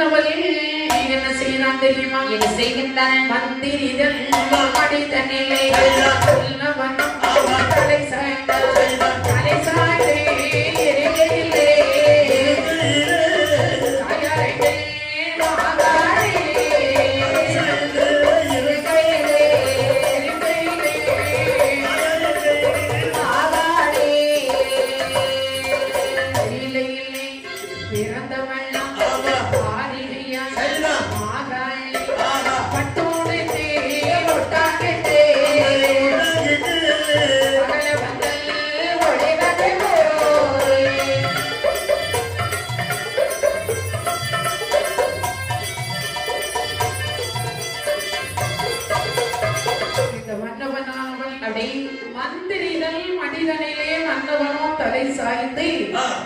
மன்னவள் என்ன செய்தான் தெரியுமா? என்ன செய்கின்றான்? மந்திரிதன் மடிதனிலே சொல்லவனும் தலை சாய்ந்த தலை சாய்ந்தே இறையிலே தாயாரே மாதாரே இறையிலே மாதாரே இல்லை இல்லை பிறந்தவள் மந்திரிதல் மனிதனிலே மன்னவனோ தலை சாய்ந்து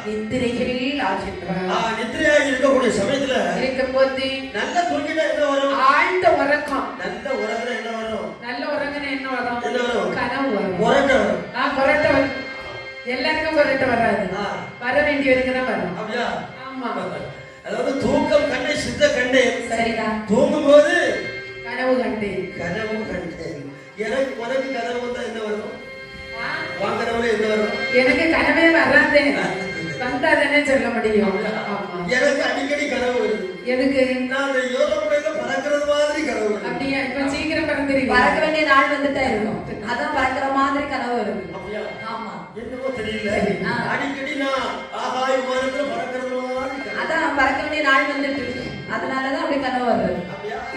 நித்திரைகளில் ஆகின்றார். நித்திரையாக இருக்கக்கூடிய சமயத்துல இருக்கும்போது நல்ல தூங்கினா என்ன வரும்? ஆழ்ந்த உறக்கம். நல்ல உறங்குனா என்ன வரும்? நல்ல உறங்குனா என்ன வரும்? கனவு வரும். கொரட்டை வரும். எல்லாருக்கும் கொரட்டை வராது, வர வேண்டியவருக்கு தான் வரும். அப்படியா? ஆமா. அதாவது தூக்கம் கண்டே சித்த கண்டே. சரிதான். தூங்கும் போது கனவு கண்டே. கனவு கண்டே. எனக்கு உனக்கு கனவு வந்தா என்ன வரும்? வாங்கறவனே என்ன வரும்? எனக்கு கனவே வராதே, வந்தாதானே சொல்ல முடியும். எனக்கு அடிக்கடி கனவு வருது. எதுக்கு? நான் அந்த யோகப்படையில பறக்கிறது மாதிரி கனவு வருது. அப்படியா? இப்ப சீக்கிரம் பறந்துருவீங்க. பறக்க வேண்டிய நாள் வந்துட்டா இருக்கும், அதான் பறக்கிற மாதிரி கனவு வருது. அப்படியா? ஆமா. என்னவோ தெரியல, அடிக்கடி நான் ஆகாய விமானத்துல பறக்கிறது மாதிரி அதான் பறக்க வேண்டிய நாள் வந்துட்டு இருக்கு, அதனாலதான் அப்படி கனவு வருது.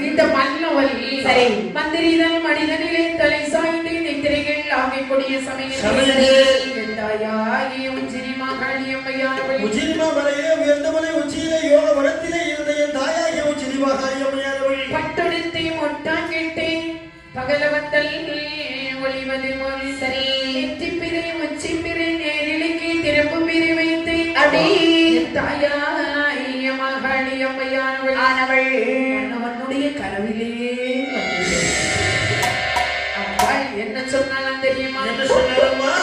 இந்த மன்னவள் சரி மந்திரிதன் மனிதனிலே தலை சாய்ந்து நித்திரைகள் ஆகக்கூடிய சமயத்திலே உச்சிரி மகாளியம்மையானவள் உச்சிரிமா மலையே உயர்ந்தவளை உச்சியிலே யோக வனத்திலே இருந்த என் தாயாகிய உச்சிரி மகாளியம்மையானவள் பட்டுடுத்தி மொட்டாங்கிட்டேன் பகலவத்தல் ஒளிவது மொழி சரி நெற்றிப்பிரை உச்சிப்பிரை நேரிழைக்கு திருப்பு பிரி வைத்து அடி தாயாகிய மகாளியம்மையானவள் ஆனவள் அவனுடைய கனவிலே அவள் என்ன சொன்னாலும் தெரியுமா? என்ன சொன்னாலம்மா?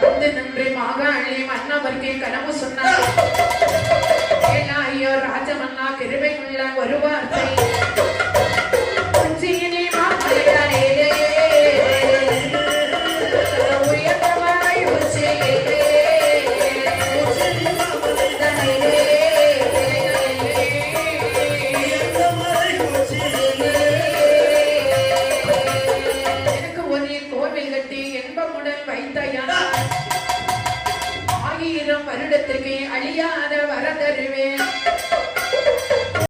வந்து நின்று மாகாளி மன்னவர்க்கே கனவு சொன்னார். ஐயோ ராஜமன்னா கிருபைக்குள்ள ஒரு வார்த்தை